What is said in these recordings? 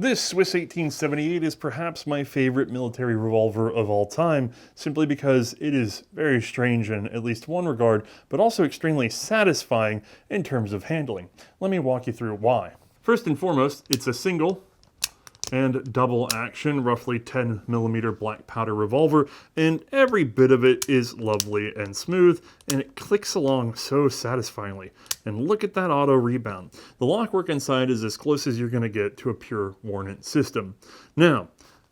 This Swiss 1878 is perhaps my favorite military revolver of all time, simply because it is very strange in at least one regard, but also extremely satisfying in terms of handling. Let me walk you through why. First and foremost, it's a single and double action, roughly 10mm black powder revolver, and every bit of it is lovely and smooth, and it clicks along so satisfyingly. And look at that auto rebound. The lockwork inside is as close as you're going to get to a pure Warnant system. Now,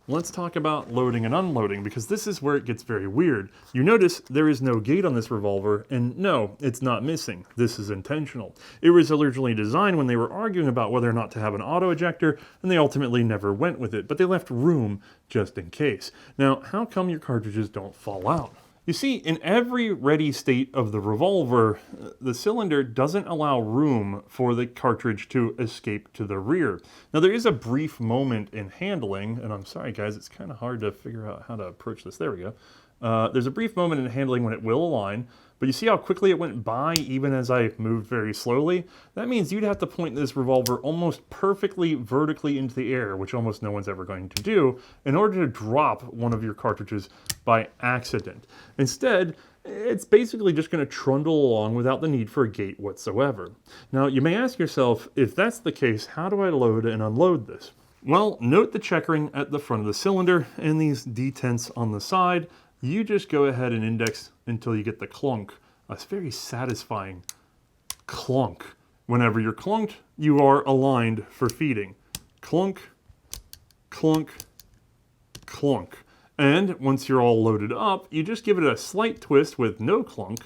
let's talk about loading and unloading, because this is where it gets very weird. You notice there is no gate on this revolver, and no, it's not missing. This is intentional. It was originally designed when they were arguing about whether or not to have an auto ejector, and they ultimately never went with it, but they left room just in case. Now, how come your cartridges don't fall out? You see, in every ready state of the revolver, the cylinder doesn't allow room for the cartridge to escape to the rear. Now, there is a brief moment in handling, and I'm sorry guys, it's kind of hard to figure out how to approach this. There we go. There's a brief moment in handling when it will align, but you see how quickly it went by even as I moved very slowly? That means you'd have to point this revolver almost perfectly vertically into the air, which almost no one's ever going to do, in order to drop one of your cartridges by accident. Instead, it's basically just going to trundle along without the need for a gate whatsoever. Now, you may ask yourself, if that's the case, how do I load and unload this? Well, note the checkering at the front of the cylinder and these detents on the side. You just go ahead and index until you get the clunk. A very satisfying clunk. Whenever you're clunked, you are aligned for feeding. Clunk, clunk, clunk. And once you're all loaded up, you just give it a slight twist with no clunk,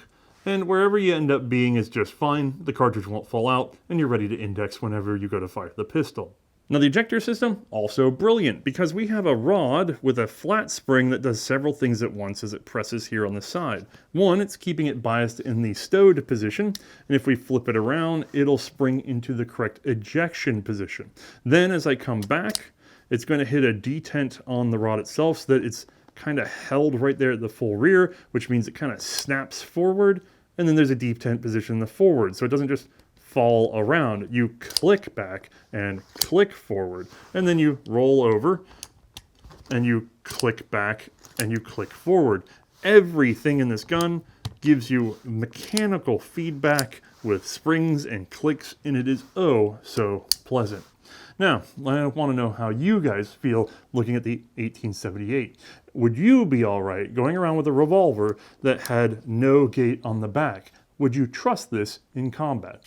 and wherever you end up being is just fine. The cartridge won't fall out, and you're ready to index whenever you go to fire the pistol. Now, the ejector system, also brilliant, because we have a rod with a flat spring that does several things at once as it presses here on the side. One, it's keeping it biased in the stowed position, and if we flip it around, it'll spring into the correct ejection position. Then, as I come back, it's going to hit a detent on the rod itself so that it's kind of held right there at the full rear, which means it kind of snaps forward, and then there's a detent position in the forward, so it doesn't just fall around. You click back and click forward, and then you roll over and you click back and you click forward. Everything in this gun gives you mechanical feedback with springs and clicks, and it is oh so pleasant. Now, I want to know how you guys feel looking at the 1878. Would you be all right going around with a revolver that had no gate on the back? Would you trust this in combat?